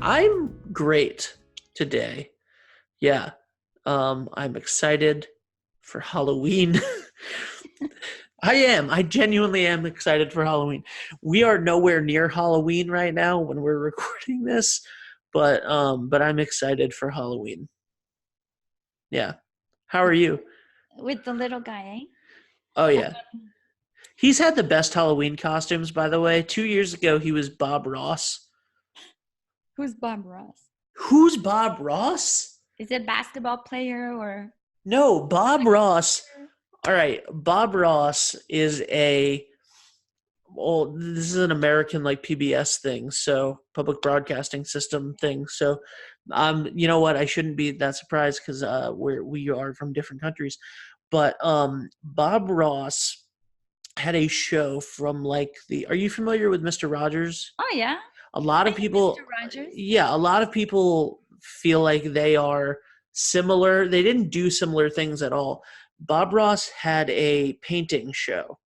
I'm great today. Yeah. I'm excited for Halloween. I genuinely am excited for Halloween. We are nowhere near Halloween right now when we're recording this, but I'm excited for Halloween. Yeah. How are you? With the little guy, Oh eh? yeah. He's had the best Halloween costumes, by the way. 2 years ago he was Bob Ross. Who's Bob Ross? Who's Bob Ross? Is it a basketball player or No, Bob Ross. actor? All right, Bob Ross is this is an American like PBS thing, so public broadcasting system thing. So, you know what? I shouldn't be that surprised because we are from different countries. But Bob Ross had a show from like the. Are you familiar with Mister Rogers? Oh yeah, A lot I of know Mr. people, Rogers. yeah, a lot of people feel like they are similar. They didn't do similar things at all. Bob Ross had a painting show.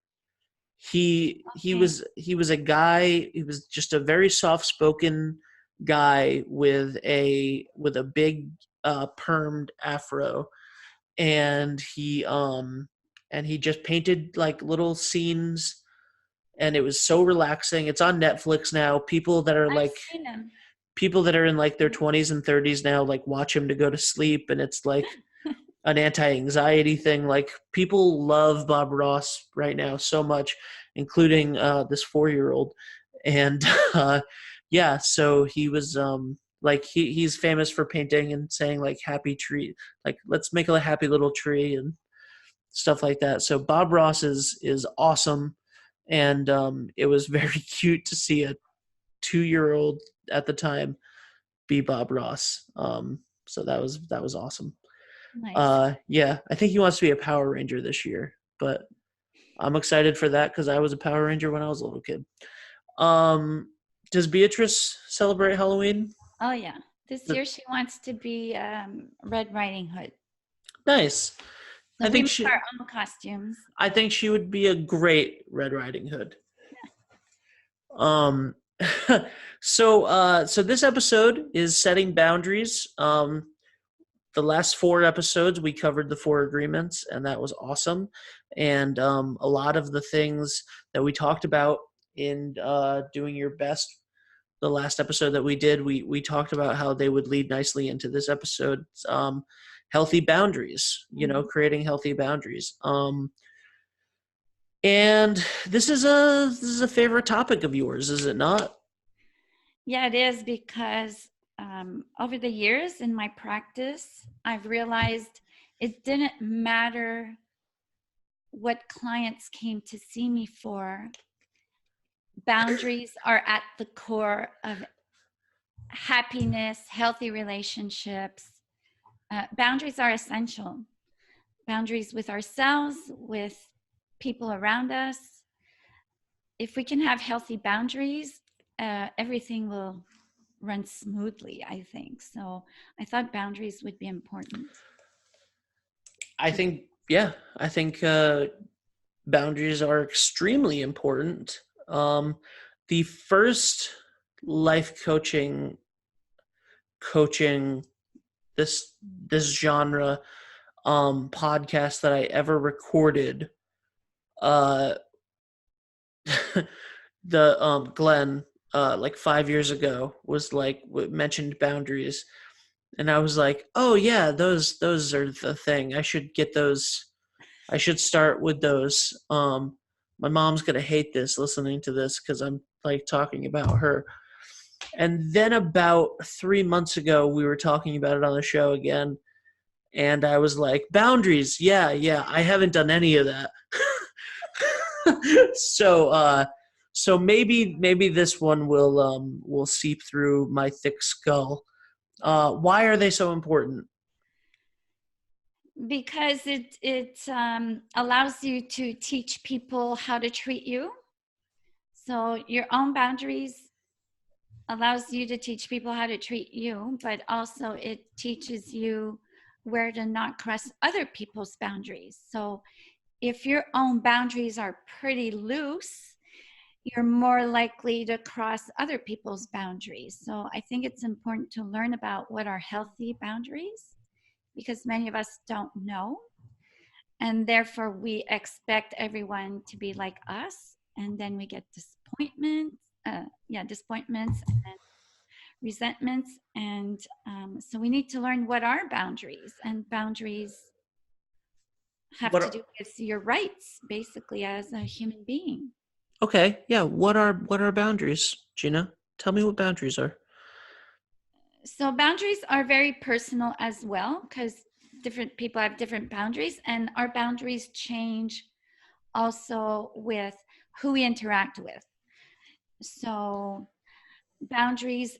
He Okay, was a guy. He was just a very soft spoken guy with a big permed afro, and he just painted like little scenes, and it was so relaxing. It's on Netflix now. I've seen him. People that are in like their 20s and 30s now like watch him to go to sleep, and it's like an anti-anxiety thing. Like people love Bob Ross right now so much, including this 4-year-old. And yeah, so he was like he's famous for painting and saying like happy tree, like let's make a happy little tree and stuff like that. So Bob Ross is awesome, and it was very cute to see a 2-year-old at the time be Bob Ross. So that was awesome. Nice. Yeah, I think he wants to be a Power Ranger this year, but I'm excited for that because I was a Power Ranger when I was a little kid. Does Beatrice celebrate Halloween? Oh yeah, this year she wants to be Red Riding Hood. Nice. So I we think make she our own costumes. I think she would be a great Red Riding Hood. Um so this episode is setting boundaries. The last 4 episodes we covered the 4 agreements, and that was awesome. And a lot of the things that we talked about in doing your best, the last episode that we did, we talked about how they would lead nicely into this episode. Healthy boundaries, Mhm. creating healthy boundaries. And this is a favorite topic of yours, is it not? Yeah, it is because over the years in my practice, I've realized it didn't matter what clients came to see me for. Boundaries are at the core of happiness, healthy relationships. Boundaries are essential. Boundaries with ourselves, with people around us. If we can have healthy boundaries, everything will run smoothly, I think. So I thought boundaries would be important. I think, yeah, I think boundaries are extremely important. The first life coaching this genre podcast that I ever recorded, uh the Glenn, like 5 years ago, was like mentioned boundaries, and I was like, oh yeah, those are the thing. I should get those. I should start with those. My mom's gonna hate this, listening to this, because I'm like talking about her. And then about 3 months ago, we were talking about it on the show again, and I was like, boundaries. Yeah, yeah. I haven't done any of that. so so maybe this one will seep through my thick skull. Why are they so important? Because it allows you to teach people how to treat you. So your own boundaries allows you to teach people how to treat you, but also it teaches you where to not cross other people's boundaries. So if your own boundaries are pretty loose, you're more likely to cross other people's boundaries. So I think it's important to learn about what are healthy boundaries, because many of us don't know. And therefore, we expect everyone to be like us. And then we get disappointments and resentments. And so we need to learn what are boundaries. And boundaries have What to are, do with your rights, basically, as a human being. okay, yeah, what are boundaries, Gina? Tell me what boundaries are. So boundaries are very personal as well, because different people have different boundaries, and our boundaries change also with who we interact with. So boundaries,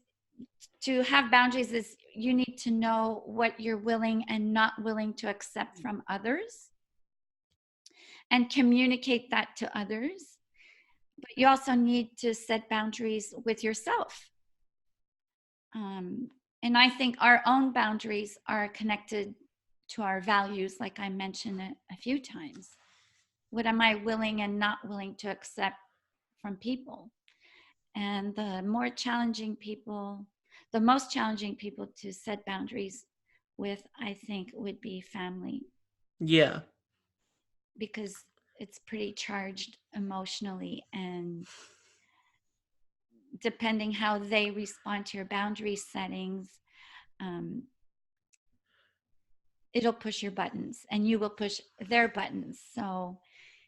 to have boundaries is you need to know what you're willing and not willing to accept from others and communicate that to others. But you also need to set boundaries with yourself. Um, and I think our own boundaries are connected to our values, like I mentioned a few times. What am I willing and not willing to accept from people? And the most challenging people to set boundaries with, I think, would be family, Yeah. because it's pretty charged emotionally, and depending how they respond to your boundary settings, um, it'll push your buttons and you will push their buttons. So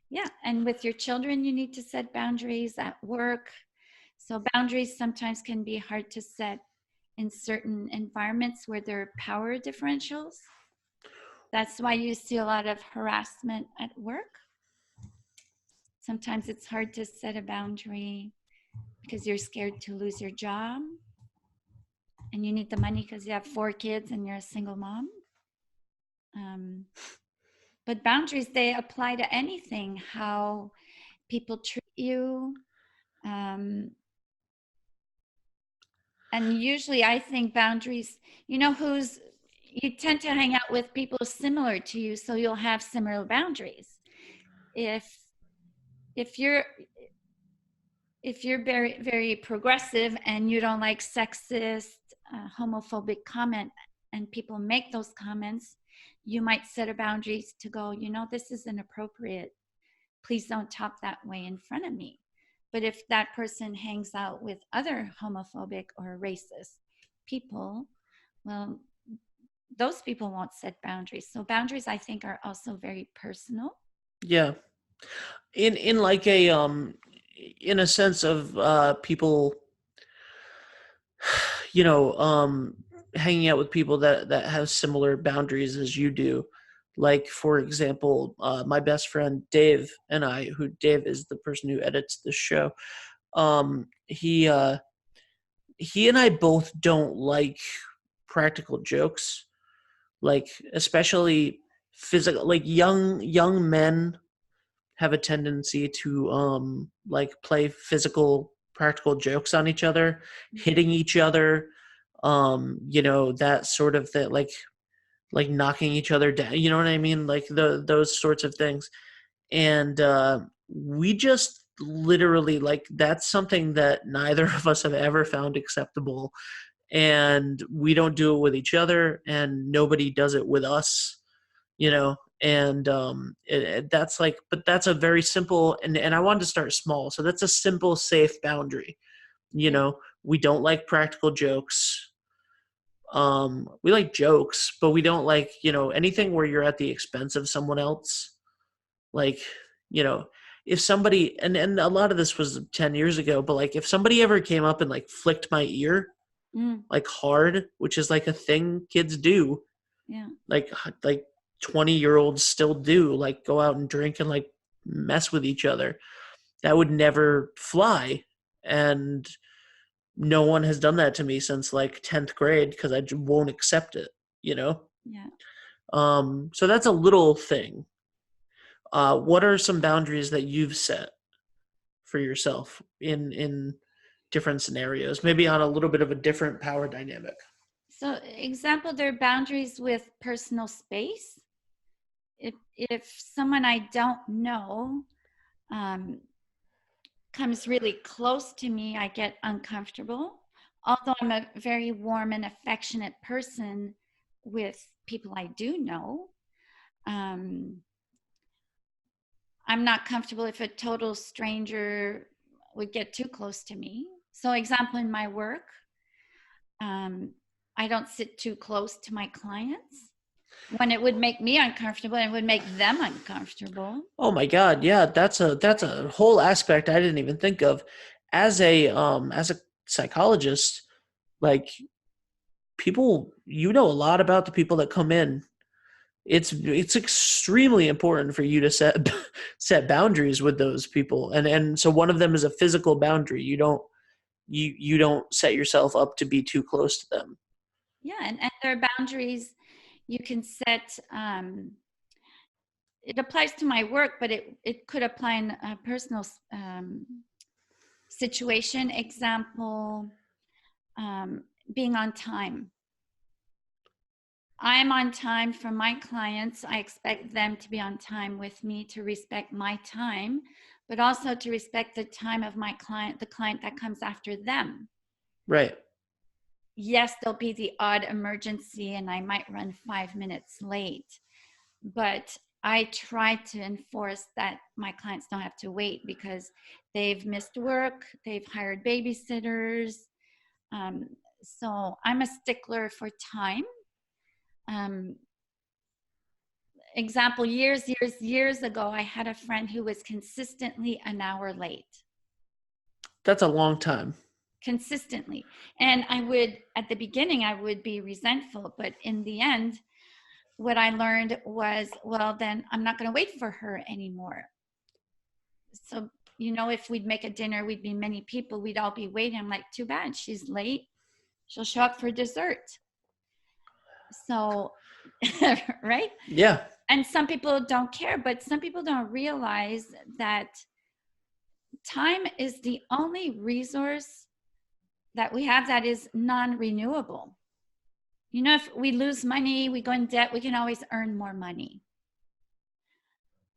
yeah, and with your children, you need to set boundaries at work. So boundaries sometimes can be hard to set in certain environments where there are power differentials. That's why you see a lot of harassment at work. Sometimes it's hard to set a boundary because you're scared to lose your job and you need the money because you have 4 kids and you're a single mom. Um, but boundaries, they apply to anything, how people treat you. Um, and usually I think boundaries, you tend to hang out with people similar to you, so you'll have similar boundaries. If if you're if you're very very progressive and you don't like sexist, homophobic comment, and people make those comments, you might set a boundaries to go, this is inappropriate. Please don't talk that way in front of me. But if that person hangs out with other homophobic or racist people, well, those people won't set boundaries. So boundaries, I think, are also very personal. Yeah. In like a in a sense of people, you know, hanging out with people that have similar boundaries as you do. Like for example, my best friend Dave and I, who Dave is the person who edits the show. He and I both don't like practical jokes, like especially physical. Like young men have a tendency to like play physical practical jokes on each other, hitting each other, that sort of thing, like knocking each other down, you know what I mean, like those sorts of things. And we just literally, like, that's something that neither of us have ever found acceptable, and we don't do it with each other and nobody does it with us, and that's like, but that's a very simple, and I wanted to start small, so that's a simple safe boundary. Yeah. We don't like practical jokes. We like jokes, but we don't like, anything where you're at the expense of someone else. Like, you know if somebody, and a lot of this was 10 years ago, but like if somebody ever came up and like flicked my ear Mm, like hard, which is like a thing kids do, yeah. like 20-year-olds still do, like go out and drink and like mess with each other, that would never fly. And no one has done that to me since like 10th grade because I won't accept it, you know Yeah. so that's a little thing. What are some boundaries that you've set for yourself in different scenarios, maybe on a little bit of a different power dynamic? So, example, there are boundaries with personal space. If someone I don't know, um, comes really close to me, I get uncomfortable. Although I'm a very warm and affectionate person with people I do know, um, I'm not comfortable if a total stranger would get too close to me. So, example, in my work, um, I don't sit too close to my clients when it would make me uncomfortable and it would make them uncomfortable. Oh my God, yeah, that's a whole aspect I didn't even think of. As a psychologist, like people, you know a lot about the people that come in. It's extremely important for you to set boundaries with those people, and so one of them is a physical boundary. You don't set yourself up to be too close to them. Yeah, and there are boundaries you can set. It applies to my work, but it could apply in a personal situation. Example, being on time. I'm on time for my clients. I expect them to be on time with me, to respect my time, but also to respect the time of my client, the client that comes after them. Right. Yes, there'll be the odd emergency and I might run 5 minutes late, but I try to enforce that my clients don't have to wait because they've missed work, they've hired babysitters. Um, so I'm a stickler for time. Um, Example, years ago, I had a friend who was consistently an hour late. That's a long time. Consistently. And I would, at the beginning, I would be resentful, but in the end, what I learned was, well, then I'm not going to wait for her anymore. So, if we'd make a dinner, we'd be many people, we'd all be waiting. I'm like, too bad, she's late. She'll show up for dessert. So, right? Yeah. And some people don't care, but some people don't realize that time is the only resource that we have that is non-renewable. If we lose money, we go in debt, we can always earn more money.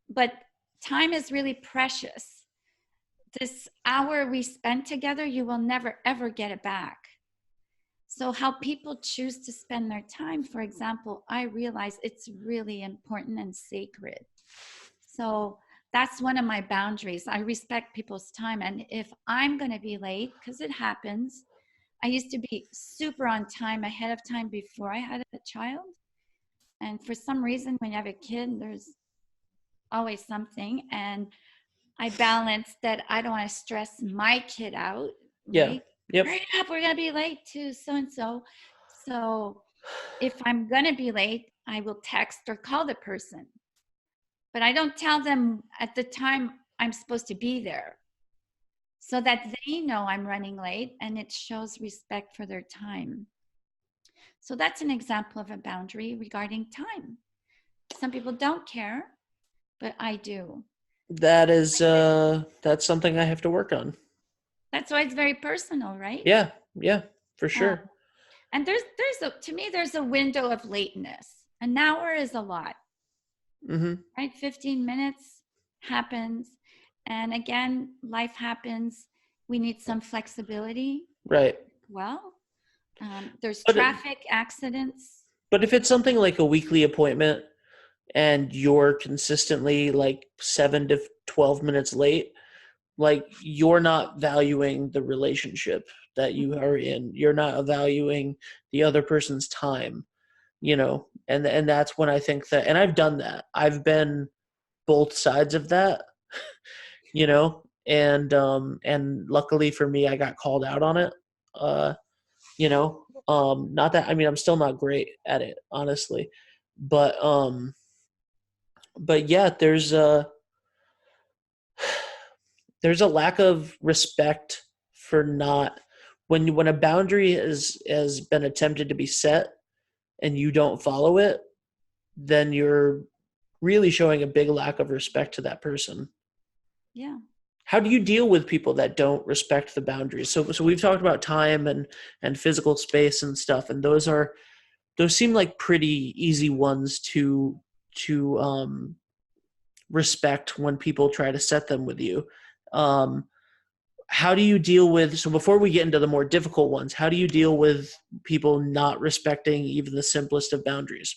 But time is really precious. This hour we spent together, you will never, ever get it back. So, how people choose to spend their time, for example, I realize it's really important and sacred. So, that's one of my boundaries. I respect people's time. And if I'm going to be late, because it happens, I used to be super on time, ahead of time before I had a child. And for some reason, when you have a kid, there's always something. And I balance that I don't want to stress my kid out, Yeah. right? Yep. Hurry up, we're going to be late to so and so. So if I'm going to be late, I will text or call the person. But I don't tell them at the time I'm supposed to be there so that they know I'm running late and it shows respect for their time. So that's an example of a boundary regarding time. Some people don't care, but I do. That's something I have to work on. That's why it's very personal, right? Yeah. Yeah, for Um, sure. and to me, there's a window of lateness. An hour is a lot, Mhm. right? 15 minutes happens. And again, life happens. We need some flexibility. Right. Well, there's But traffic accidents. but if it's something like a weekly appointment and you're consistently like 7 to 12 minutes late, like you're not valuing the relationship that you are in. You're not valuing the other person's time, and that's when I think that, and I've done that. I've been both sides of that, and luckily for me, I got called out on it. Not that, I mean, I'm still not great at it, honestly, but yeah, there's a lack of respect for not, when a boundary has been attempted to be set and you don't follow it, then you're really showing a big lack of respect to that person. Yeah. How do you deal with people that don't respect the boundaries? So we've talked about time and physical space and stuff, and those seem like pretty easy ones to respect when people try to set them with you. Um, how do you deal with, so before we get into the more difficult ones, how do you deal with people not respecting even the simplest of boundaries?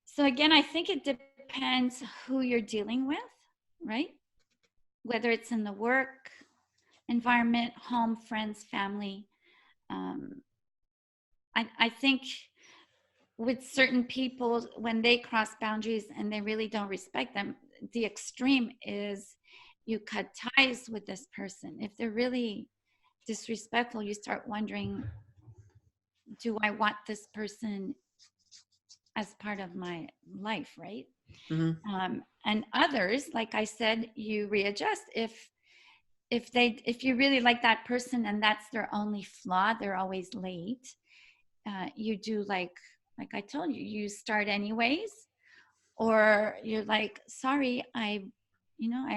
So again, I think it depends who you're dealing with, right? Whether it's in the work environment, home, friends, family. Um, I think with certain people, when they cross boundaries and they really don't respect them, the extreme is you cut ties with this person. If they're really disrespectful, you start wondering, do I want this person as part of my life, right? Mm-hmm. And others, like I said, you readjust. If you really like that person and that's their only flaw, they're always late. You do like I told you, you start anyways, or you're like, sorry, I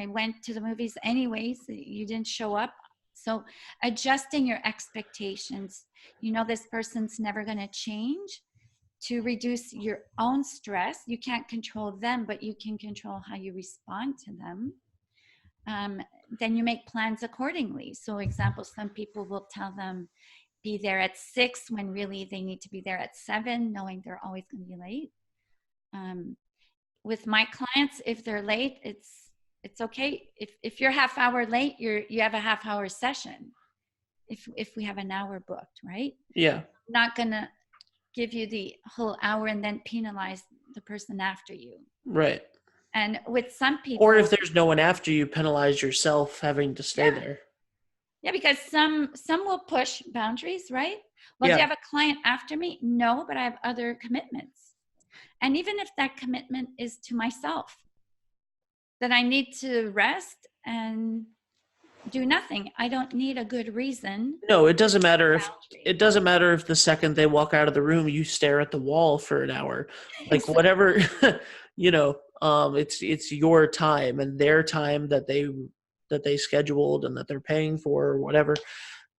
went to the movies anyways. You didn't show up. So adjusting your expectations. This person's never going to change. To reduce your own stress, you can't control them, but you can control how you respond to them. um, then you make plans accordingly. So, example, some people will tell them be there at 6 when really they need to be there at 7, knowing they're always going to be late. Um, with my clients, if they're late, it's okay. If you're half hour late, you have a half hour session. If we have an hour booked, right? Yeah. I'm not gonna give you the whole hour and then penalize the person after you. Right. And with some Or if people, there's no one after you, penalize yourself having to stay yeah, there. yeah, because some will push boundaries, right? Well, do you Yeah. have a client after me? No, but I have other commitments. And even if that commitment is to myself, that I need to rest and do nothing, I don't need a good reason No, it to doesn't set matter a if boundary. it doesn't matter if the second they walk out of the room you stare at the wall for an hour. Like whatever, it's your time and their time that they scheduled and that they're paying for or whatever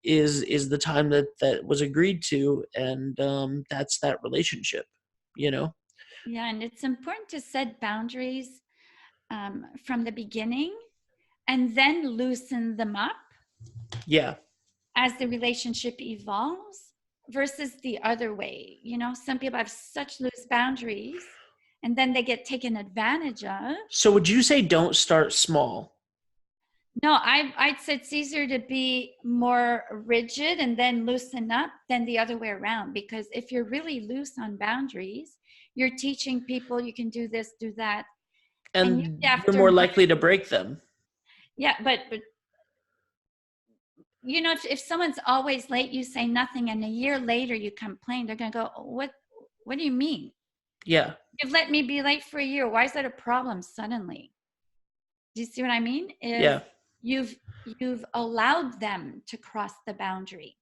is the time that was agreed to, and that's that relationship, you know. Yeah, and it's important to set boundaries from the beginning and then loosen them up Yeah. as the relationship evolves versus the other way. Some people have such loose boundaries and then they get taken advantage of. So would you say don't start small? No, I'd say it's easier to be more rigid and then loosen up than the other way around. Because if you're really loose on boundaries, you're teaching people you can do this, do that, and And usually you're after more months, likely to break them. yeah, but if someone's always late, you say nothing, and a year later you complain, they're gonna go, what do you mean? Yeah. You've let me be late for a year. Why is that a problem suddenly? Do you see what I mean? Is Yeah. you've allowed them to cross the boundary.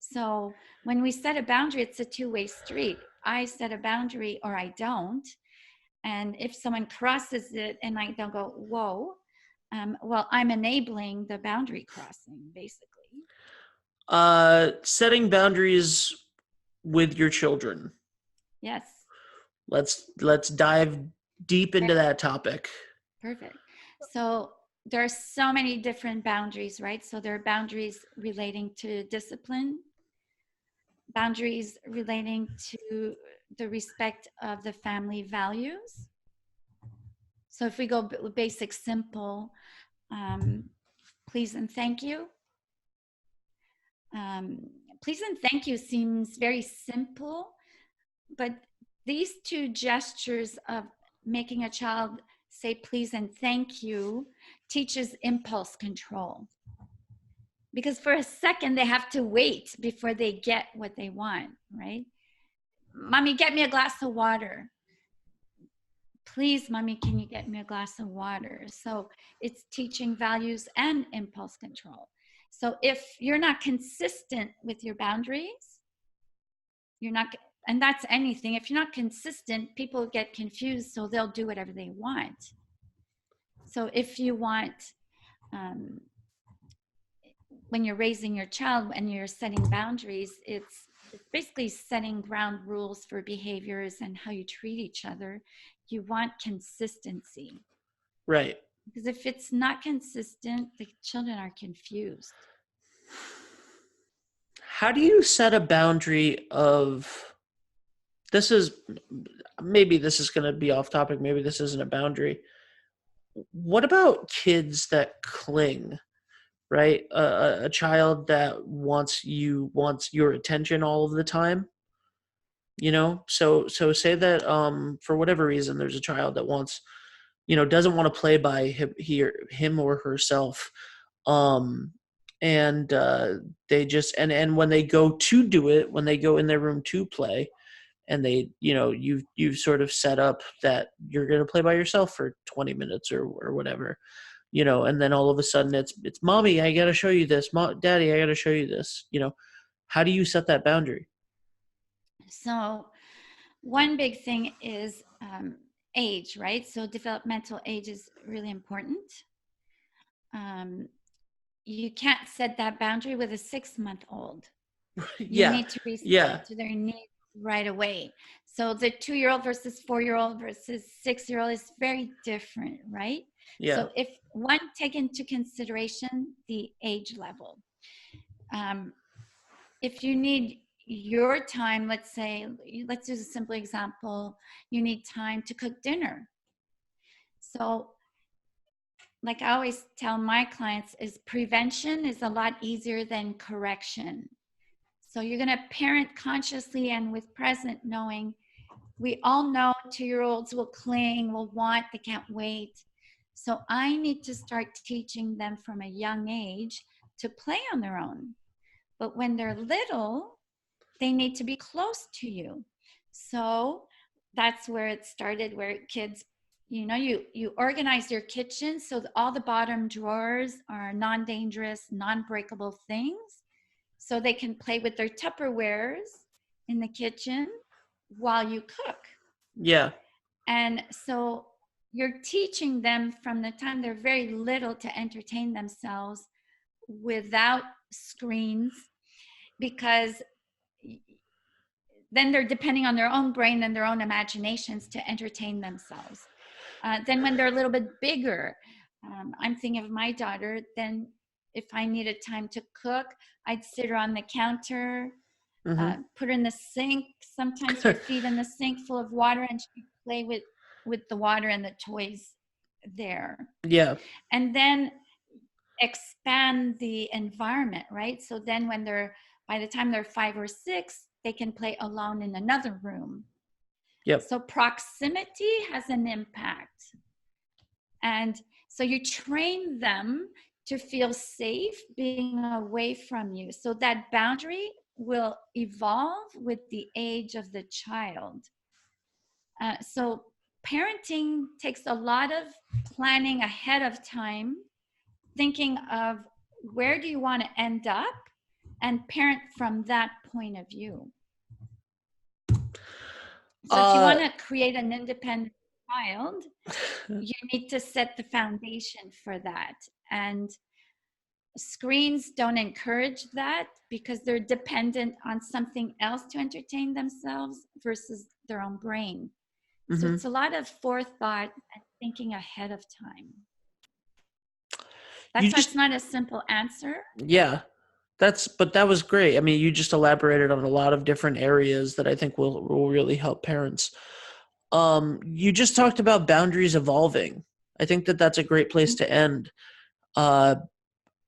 So when we set a boundary, it's a two-way street. I set a boundary or I don't. And if someone crosses it and I don't go, whoa, well, I'm enabling the boundary crossing, basically. Setting boundaries with your children. Yes. Let's dive deep into that topic. Perfect. So there are so many different boundaries, right? So there are boundaries relating to discipline, boundaries relating to the respect of the family values. So if we go basic, simple, um, please and thank you. Um, please and thank you seems very simple, but these two gestures of making a child say please and thank you teaches impulse control. Because for a second, they have to wait before they get what they want, right? Mommy, get me a glass of water. Please, mommy, can you get me a glass of water? So it's teaching values and impulse control. So if you're not consistent with your boundaries, you're not, and that's anything. If you're not consistent, people get confused, so they'll do whatever they want. So if you want, um, when you're raising your child and you're setting boundaries, it's basically setting ground rules for behaviors and how you treat each other. You want consistency. Right. Because if it's not consistent, the children are confused. How do you set a boundary of, this is, maybe this is going to be off topic, maybe this isn't a boundary. What about kids that cling, right? A child that wants your attention all of the time, you know? So say that for whatever reason there's a child that wants, doesn't want to play by him or herself. Um and they just, and when they go to do it, when they go in their room to play, and they, you've sort of set up that you're going to play by yourself for 20 minutes or whatever, and then all of a sudden it's mommy, I got to show you this, daddy, I got to show you this, how do you set that boundary? So one big thing is age, right? So developmental age is really important. You can't set that boundary with a 6-month-old. You Yeah. need to respond Yeah. to their needs right away. So the 2-year-old versus 4-year-old versus 6-year-old is very different, right? Yeah. So if one, take into consideration the age level. If you need your time, let's use a simple example, you need time to cook dinner. So like I always tell my clients, is prevention is a lot easier than correction. So you're going to parent consciously and with present knowing. We all know 2-year-olds will cling, will want, they can't wait. So I need to start teaching them from a young age to play on their own. But when they're little, they need to be close to you. So that's where it started, where kids, you organize your kitchen so that all the bottom drawers are non-dangerous, non-breakable things, so they can play with their Tupperwares in the kitchen while you cook. Yeah. And so you're teaching them from the time they're very little to entertain themselves without screens, because then they're depending on their own brain and their own imaginations to entertain themselves. Then when they're a little bit bigger, I'm thinking of my daughter, then if I needed time to cook, I'd sit her on the counter, Mm-hmm. put her in the sink, sometimes her feet in the sink full of water, and she'd play with the water and the toys there. Yeah. And then expand the environment, right? So then by the time they're 5 or 6, they can play alone in another room. Yep. So proximity has an impact. And so you train them to feel safe being away from you. So that boundary will evolve with the age of the child. So parenting takes a lot of planning ahead of time, thinking of where do you want to end up, and parent from that point of view. So if you want to create an independent child, you need to set the foundation for that. And screens don't encourage that because they're dependent on something else to entertain themselves versus their own brain. So Mm-hmm. it's a lot of forethought and thinking ahead of time. That's why it's not a simple answer. Yeah. But that was great. I mean, you just elaborated on a lot of different areas that I think will really help parents. You just talked about boundaries evolving. I think that's a great place to end.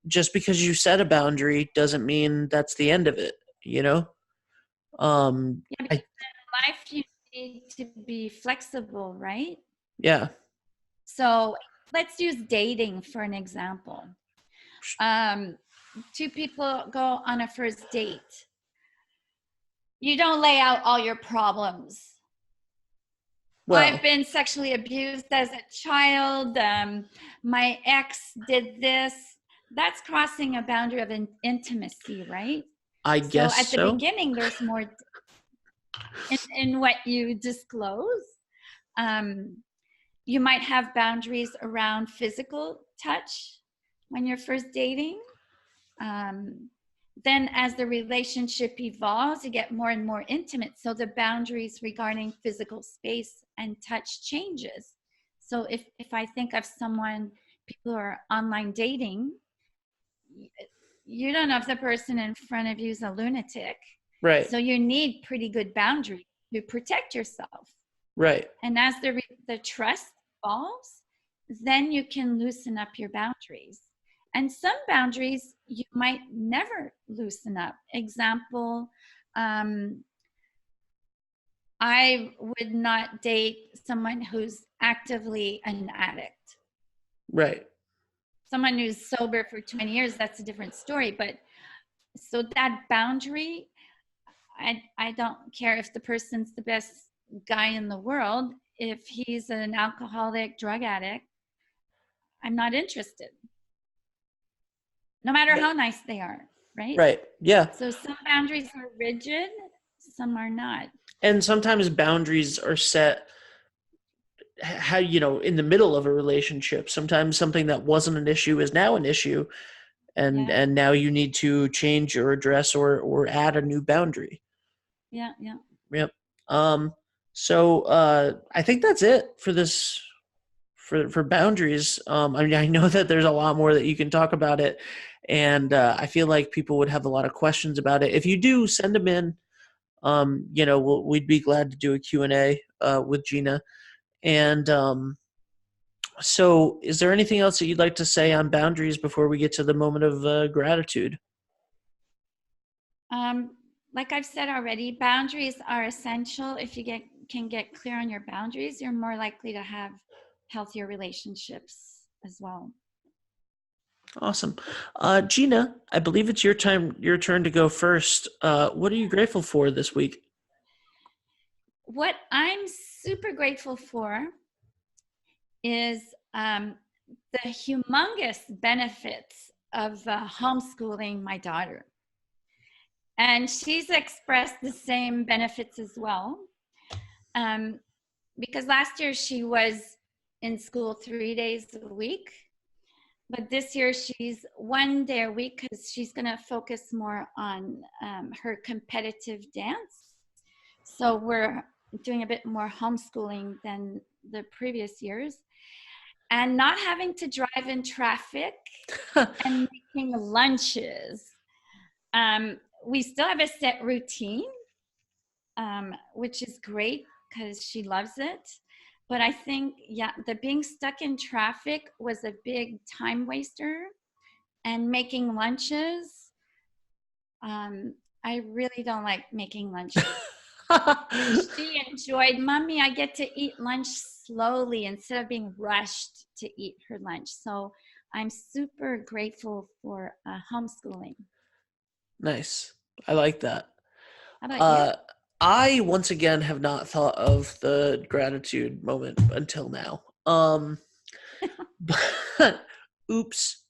Just because you set a boundary doesn't mean that's the end of it, you know? Yeah, because in life you need to be flexible, right? Yeah. So let's use dating for an example. Two people go on a first date. You don't lay out all your problems. Well, I've been sexually abused as a child. My ex did this. That's crossing a boundary of intimacy, right? I So guess at the so. beginning, there's more in what you disclose. You might have boundaries around physical touch when you're first dating. Then as the relationship evolves, you get more and more intimate. So the boundaries regarding physical space and touch changes. So if I think of someone people who are online dating, you don't know if the person in front of you is a lunatic. Right. So you need pretty good boundaries to protect yourself. Right. And as the trust evolves, then you can loosen up your boundaries. And some boundaries you might never loosen up. Example, I would not date someone who's actively an addict. Right. Someone who's sober for 20 years, that's a different story. But so that boundary, I don't care if the person's the best guy in the world. If he's an alcoholic, drug addict, I'm not interested, no matter how nice they are, right? Right. Yeah. So some boundaries are rigid, some are not. And sometimes boundaries are set how, in the middle of a relationship. Sometimes something that wasn't an issue is now an issue, and Yeah, and now you need to change or address or add a new boundary. yeah, yeah. Yep. So I think that's it for this for boundaries. I mean, I know that there's a lot more that you can talk about it, and I feel like people would have a lot of questions about it. If you do, send them in. We'd be glad to do a Q&A with Gina. And so, is there anything else that you'd like to say on boundaries before we get to the moment of gratitude? Um, like I've said already, boundaries are essential. If you can get clear on your boundaries, you're more likely to have healthier relationships as well. Awesome. Gina, I believe it's your turn to go first. What are you grateful for this week? What I'm super grateful for is the humongous benefits of homeschooling my daughter. And she's expressed the same benefits as well. Because last year she was in school 3 days a week, but this year she's 1 day a week because she's going to focus more on her competitive dance. So we're doing a bit more homeschooling than the previous years, and not having to drive in traffic and making lunches. We still have a set routine, which is great because she loves it. But I think, yeah, the being stuck in traffic was a big time waster. And making lunches, I really don't like making lunches. She enjoyed, Mommy, I get to eat lunch slowly instead of being rushed to eat her lunch. So I'm super grateful for homeschooling. Nice. I like that. How about you? Uh, I once again have not thought of the gratitude moment until now. But oops.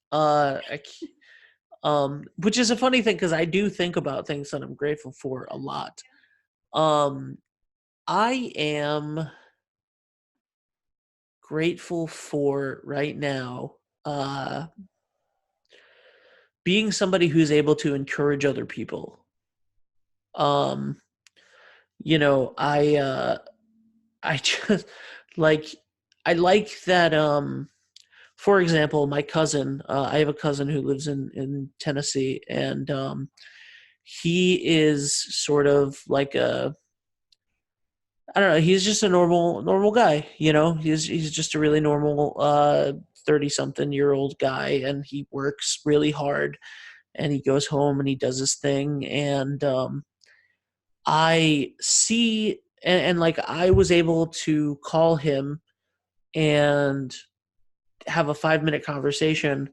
Which is a funny thing because I do think about things that I'm grateful for a lot. Um, I am grateful for right now being somebody who's able to encourage other people. Um, I just like I like that for example, my cousin, I have a cousin who lives in Tennessee, and he is sort of like I don't know, he's just a normal guy, he's just a really normal 30 something year old guy, and he works really hard, and he goes home and he does his thing, and I see and like I was able to call him and have a 5-minute conversation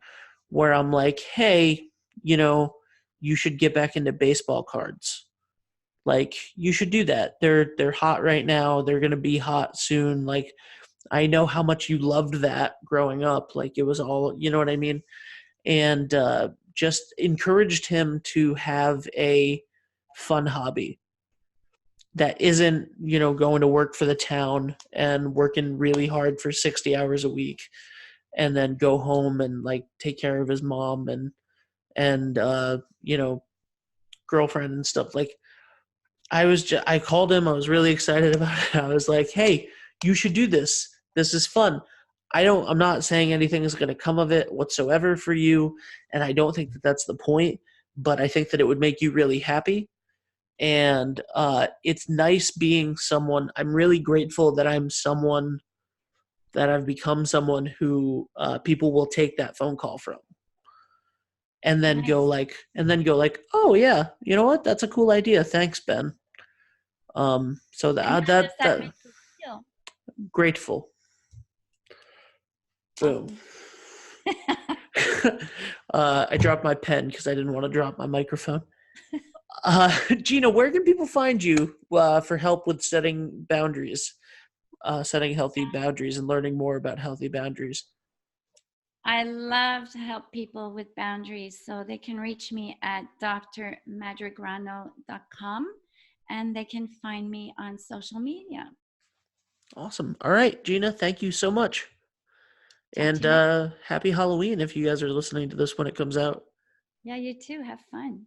where I'm like, hey, you know, you should get back into baseball cards. Like you should do that. They're hot right now. They're gonna be hot soon. Like I know how much you loved that growing up. Like it was all, you know what I mean? And just encouraged him to have a fun hobby that isn't, going to work for the town and working really hard for 60 hours a week and then go home and like take care of his mom and girlfriend and stuff. Like I called him, I was really excited about it. I was like, hey, you should do this, is fun. I'm not saying anything is going to come of it whatsoever for you, and I don't think that that's the point, but I think that it would make you really happy. And it's nice being someone. I'm really grateful that I've become someone who people will take that phone call from and then Nice. go like, oh yeah, you know what? That's a cool idea. Thanks, Ben. So And how does that that make you feel? grateful. Boom. Awesome. I dropped my pen because I didn't want to drop my microphone. Gina, where can people find you for help with setting boundaries, setting healthy boundaries, and learning more about healthy boundaries? I love to help people with boundaries, so they can reach me at drmadrigrano.com, and they can find me on social media. Awesome. All right, Gina, thank you so much. Talk to And you next. happy Halloween if you guys are listening to this when it comes out. Yeah, you too. Have fun.